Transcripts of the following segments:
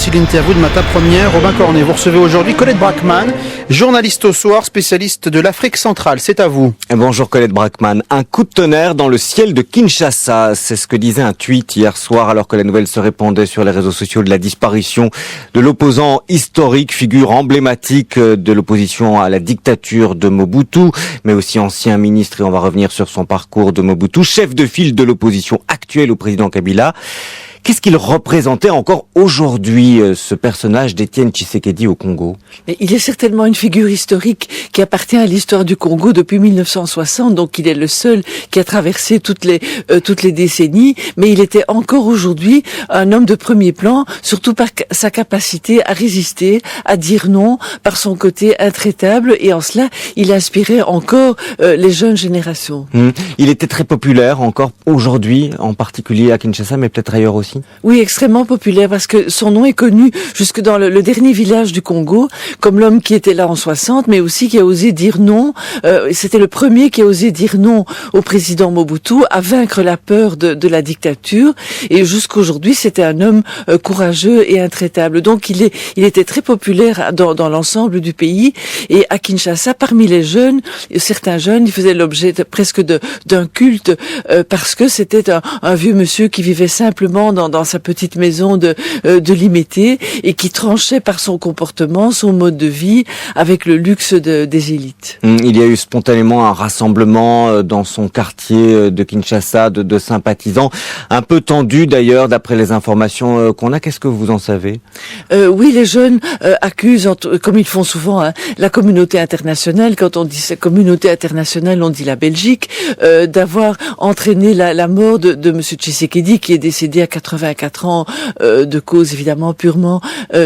Voici l'interview de Matin Première. Robin Cornet, vous recevez aujourd'hui Colette Brackman, journaliste au soir, spécialiste de l'Afrique centrale. C'est à vous. Bonjour Colette Brackman. Un coup de tonnerre dans le ciel de Kinshasa. C'est ce que disait un tweet hier soir alors que la nouvelle se répandait sur les réseaux sociaux de la disparition de l'opposant historique, figure emblématique de l'opposition à la dictature de Mobutu, mais aussi ancien ministre, et on va revenir sur son parcours de Mobutu, chef de file de l'opposition actuelle au président Kabila. Qu'est-ce qu'il représentait encore aujourd'hui, ce personnage d'Étienne Tshisekedi au Congo? Mais il est certainement une figure historique qui appartient à l'histoire du Congo depuis 1960, donc il est le seul qui a traversé toutes les décennies, mais il était encore aujourd'hui un homme de premier plan, surtout par sa capacité à résister, à dire non, par son côté intraitable, et en cela, il inspirait encore les jeunes générations. Il était très populaire encore aujourd'hui, en particulier à Kinshasa, mais peut-être ailleurs aussi. Oui, extrêmement populaire parce que son nom est connu jusque dans le dernier village du Congo comme l'homme qui était là en 60, mais aussi qui a osé dire non. C'était le premier qui a osé dire non au président Mobutu, à vaincre la peur de la dictature. Et jusqu'aujourd'hui, c'était un homme courageux et intraitable. Donc, il était très populaire dans l'ensemble du pays. Et à Kinshasa, parmi les jeunes, certains jeunes, il faisait l'objet presque d'un culte parce que c'était un vieux monsieur qui vivait simplement dans sa petite maison de Limete et qui tranchait par son comportement, son mode de vie avec le luxe des élites. Il y a eu spontanément un rassemblement dans son quartier de Kinshasa de sympathisants, un peu tendu d'ailleurs d'après les informations qu'on a. Qu'est-ce que vous en savez? Oui, les jeunes accusent, comme ils font souvent, la communauté internationale. Quand on dit communauté internationale, on dit la Belgique, d'avoir entraîné la mort de Monsieur Tshisekedi qui est décédé à 84 ans de cause évidemment purement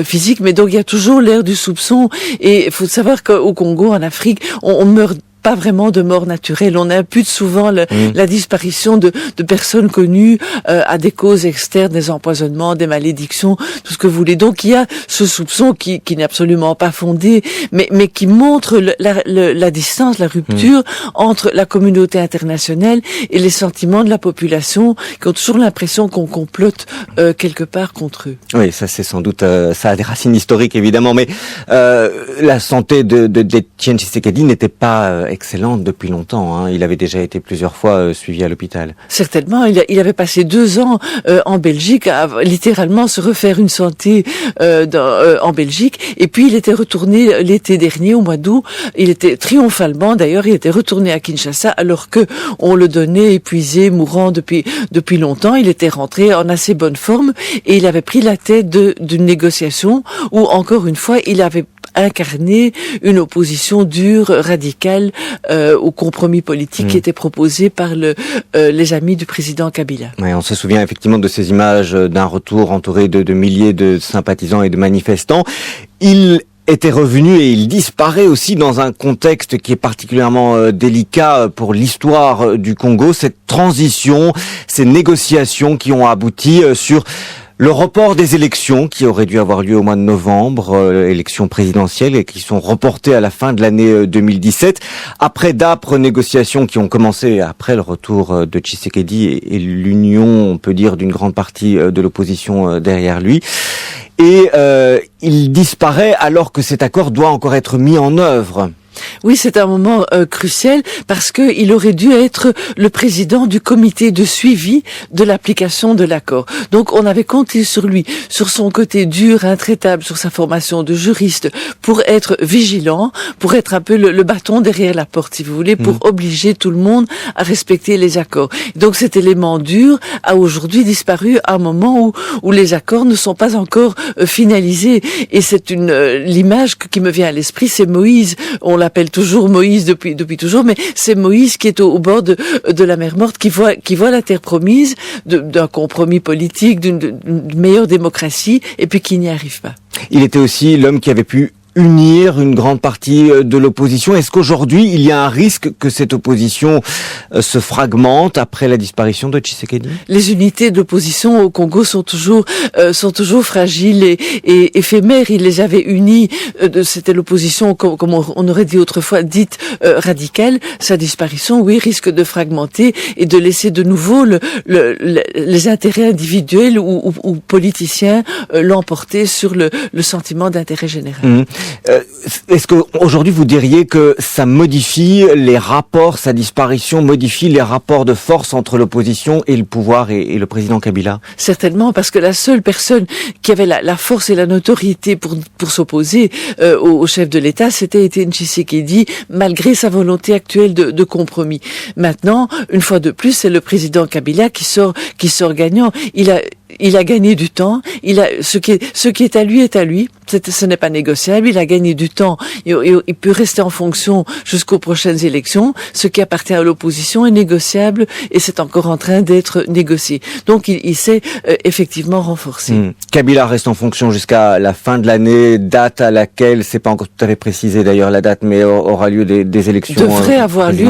physique, mais donc il y a toujours l'air du soupçon. Et il faut savoir qu'au Congo, en Afrique, on meurt pas vraiment de mort naturelle. On impute souvent la disparition de personnes connues à des causes externes, des empoisonnements, des malédictions, tout ce que vous voulez. Donc il y a ce soupçon qui n'est absolument pas fondé, mais qui montre la distance, la rupture entre la communauté internationale et les sentiments de la population qui ont toujours l'impression qu'on complote quelque part contre eux. Oui, ça c'est sans doute, ça a des racines historiques évidemment, mais la santé d'Étienne Tshisekedi n'était pas excellente depuis longtemps. Hein. Il avait déjà été plusieurs fois suivi à l'hôpital. Certainement, il avait passé 2 ans en Belgique à littéralement se refaire une santé en Belgique. Et puis il était retourné l'été dernier, au mois d'août. Il était triomphalement, d'ailleurs, il était retourné à Kinshasa alors que on le donnait épuisé, mourant depuis longtemps. Il était rentré en assez bonne forme et il avait pris la tête d'une négociation où, encore une fois, il avait incarner une opposition dure, radicale au compromis politique qui était proposé par les amis du président Kabila. Ouais, on se souvient effectivement de ces images d'un retour entouré de milliers de sympathisants et de manifestants. Il était revenu et il disparaît aussi dans un contexte qui est particulièrement délicat pour l'histoire du Congo. Cette transition, ces négociations qui ont abouti sur le report des élections qui auraient dû avoir lieu au mois de novembre, élections présidentielles, et qui sont reportées à la fin de l'année 2017, après d'âpres négociations qui ont commencé après le retour de Tshisekedi et l'union, on peut dire, d'une grande partie de l'opposition derrière lui. Et il disparaît alors que cet accord doit encore être mis en œuvre. Oui, c'est un moment crucial parce que il aurait dû être le président du comité de suivi de l'application de l'accord. Donc, on avait compté sur lui, sur son côté dur, intraitable, sur sa formation de juriste, pour être vigilant, pour être un peu le bâton derrière la porte, si vous voulez, pour obliger tout le monde à respecter les accords. Donc, cet élément dur a aujourd'hui disparu à un moment où les accords ne sont pas encore finalisés. Et c'est l'image qui me vient à l'esprit, c'est Moïse. On l'appelle toujours Moïse depuis toujours, mais c'est Moïse qui est au bord de la mer Morte, qui voit la terre promise d'un compromis politique, d'une meilleure démocratie, et puis qui n'y arrive pas. Il était aussi l'homme qui avait pu unir une grande partie de l'opposition. Est-ce qu'aujourd'hui, il y a un risque que cette opposition se fragmente après la disparition de Tshisekedi? Les unités d'opposition au Congo sont toujours fragiles et éphémères. Il les avait unies. C'était l'opposition, comme on aurait dit autrefois, dite radicale. Sa disparition, oui, risque de fragmenter et de laisser de nouveau les intérêts individuels ou politiciens l'emporter sur le sentiment d'intérêt général. Est-ce que aujourd'hui vous diriez que ça modifie les rapports, sa disparition modifie les rapports de force entre l'opposition et le pouvoir et le président Kabila? Certainement, parce que la seule personne qui avait la force et la notoriété pour s'opposer au chef de l'État, c'était Étienne Tshisekedi, malgré sa volonté actuelle de compromis. Maintenant, une fois de plus, c'est le président Kabila qui sort gagnant. Il a gagné du temps. Ce qui est à lui est à lui. Ce n'est pas négociable. Il a gagné du temps. Il peut rester en fonction jusqu'aux prochaines élections. Ce qui appartient à l'opposition est négociable et c'est encore en train d'être négocié. Donc il s'est effectivement renforcé. Kabila reste en fonction jusqu'à la fin de l'année, date à laquelle, c'est pas encore tout à fait précisé d'ailleurs la date, mais aura lieu des élections. Devrait avoir lieu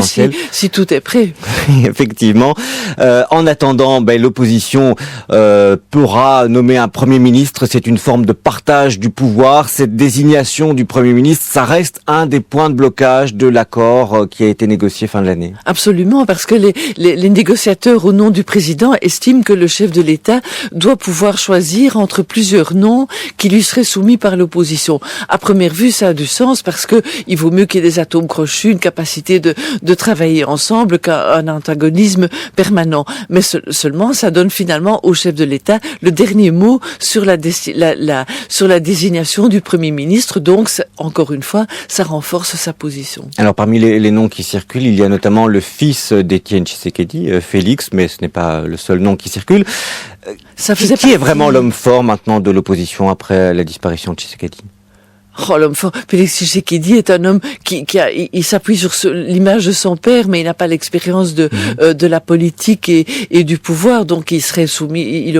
si tout est prêt. Effectivement. En attendant, l'opposition pourra nommer un Premier ministre. C'est une forme de partage du pouvoir. Cette désignation du Premier ministre, ça reste un des points de blocage de l'accord qui a été négocié fin de l'année. Absolument, parce que les négociateurs au nom du président estiment que le chef de l'État doit pouvoir choisir entre plusieurs noms qui lui seraient soumis par l'opposition. À première vue, ça a du sens parce que il vaut mieux qu'il y ait des atomes crochus, une capacité de travailler ensemble qu'un antagonisme permanent. Mais seulement, ça donne finalement au chef de l'État le dernier mot sur la désignation du Premier ministre. Donc, encore une fois, ça renforce sa position. Alors, parmi les noms qui circulent, il y a notamment le fils d'Étienne Tshisekedi, Félix, mais ce n'est pas le seul nom qui circule. Qui est vraiment l'homme fort maintenant de l'opposition après la disparition de Tshisekedi? Oh, l'homme fort. Félix Tshisekedi est un homme il s'appuie sur l'image de son père, mais il n'a pas l'expérience de la politique et du pouvoir, donc il serait soumis, il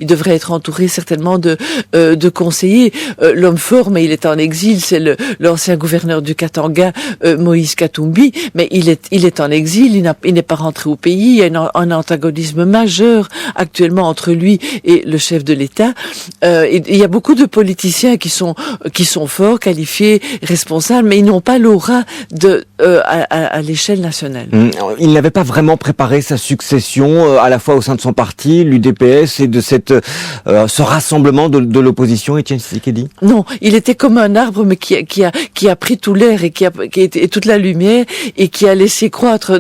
devrait être entouré certainement de conseillers. L'homme fort, mais il est en exil, c'est l'ancien gouverneur du Katanga, Moïse Katumbi, mais il est en exil, il n'est pas rentré au pays, il y a un antagonisme majeur actuellement entre lui et le chef de l'État. Il y a beaucoup de politiciens qui sont forts, qualifiés, responsables, mais ils n'ont pas l'aura à l'échelle nationale. Il n'avait pas vraiment préparé sa succession, à la fois au sein de son parti, l'UDPS, et de ce rassemblement de l'opposition, Étienne Tshisekedi? Non, il était comme un arbre, mais qui a pris tout l'air et et toute la lumière, et qui a laissé croître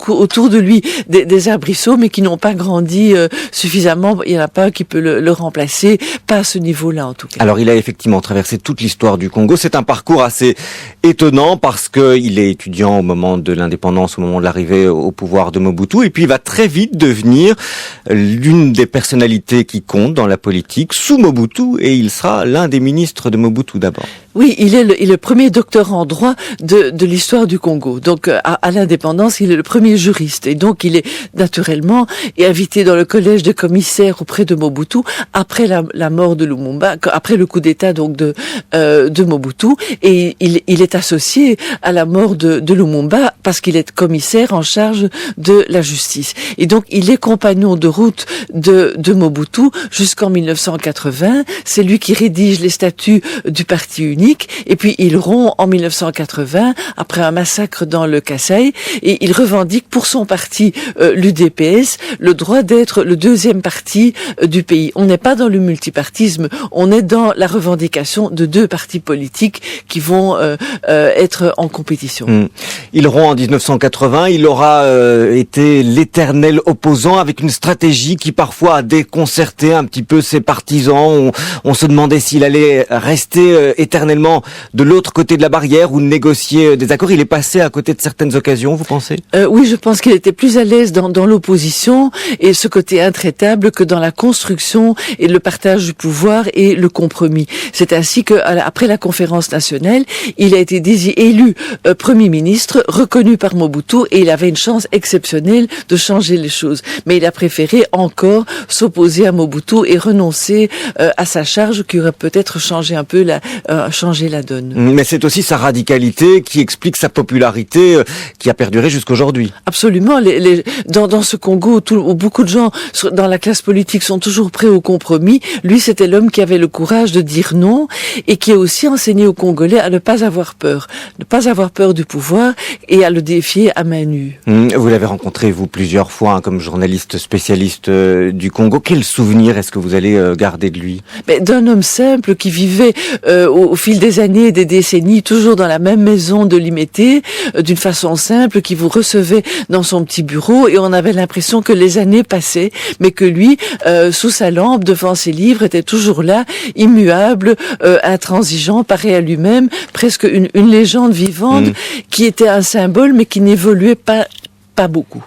autour de lui des arbrisseaux, mais qui n'ont pas grandi suffisamment. Il n'y en a pas un qui peut le remplacer, pas à ce niveau-là en tout cas. Alors il a effectivement traversé toute l'histoire du Congo. C'est un parcours assez étonnant parce que il est étudiant au moment de l'indépendance, au moment de l'arrivée au pouvoir de Mobutu, et puis il va très vite devenir l'une des personnalités qui compte dans la politique sous Mobutu, et il sera l'un des ministres de Mobutu d'abord. Oui, il est le premier docteur en droit de l'histoire du Congo. Donc, à l'indépendance, il est le premier juriste. Et donc, il est naturellement invité dans le collège de commissaires auprès de Mobutu après la mort de Lumumba, après le coup d'État donc de Mobutu. Et il est associé à la mort de Lumumba parce qu'il est commissaire en charge de la justice. Et donc, il est compagnon de route de Mobutu jusqu'en 1980. C'est lui qui rédige les statuts du parti unique. Et puis il rompt en 1980 après un massacre dans le Kasaï, et il revendique pour son parti l'UDPS le droit d'être le deuxième parti du pays. On n'est pas dans le multipartisme, on est dans la revendication de deux partis politiques qui vont être en compétition. Il rompt en 1980, il aura été l'éternel opposant avec une stratégie qui parfois a déconcerté un petit peu ses partisans. On se demandait s'il allait rester éternellement de l'autre côté de la barrière ou négocier des accords. Il est passé à côté de certaines occasions, vous pensez? Oui, je pense qu'il était plus à l'aise dans l'opposition et ce côté intraitable que dans la construction et le partage du pouvoir et le compromis. C'est ainsi que après la conférence nationale, il a été élu Premier ministre, reconnu par Mobutu, et il avait une chance exceptionnelle de changer changer les choses. Mais il a préféré encore s'opposer à Mobutu et renoncer à sa charge qui aurait peut-être changé un peu changé la donne. Mais c'est aussi sa radicalité qui explique sa popularité qui a perduré jusqu'aujourd'hui. Absolument. Dans ce Congo où beaucoup de gens dans la classe politique sont toujours prêts au compromis, lui c'était l'homme qui avait le courage de dire non et qui a aussi enseigné aux Congolais à ne pas avoir peur du pouvoir et à le défier à main nue. Vous l'avez rencontré, vous, plusieurs fois, comme journaliste spécialiste du Congo. Quel souvenir est-ce que vous allez garder de lui? D'un homme simple qui vivait au fil des années et des décennies, toujours dans la même maison de Limete, d'une façon simple, qui vous recevait dans son petit bureau et on avait l'impression que les années passaient, mais que lui, sous sa lampe, devant ses livres, était toujours là, immuable, intransigeant, pareil à lui-même, presque une légende vivante qui était un symbole mais qui n'évoluait pas beaucoup.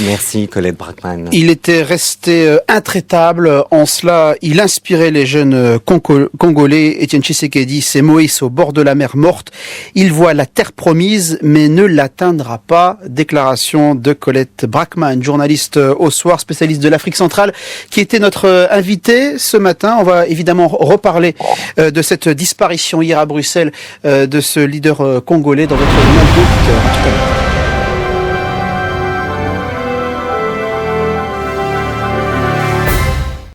Merci Colette Brackmann. Il était resté intraitable. En cela, il inspirait les jeunes Congolais. Étienne Tshisekedi, c'est Moïse au bord de la mer morte. Il voit la terre promise, mais ne l'atteindra pas. Déclaration de Colette Brackmann, journaliste au soir, spécialiste de l'Afrique centrale, qui était notre invitée ce matin. On va évidemment reparler de cette disparition hier à Bruxelles de ce leader congolais dans votre journal de 8h. À tout à l'heure.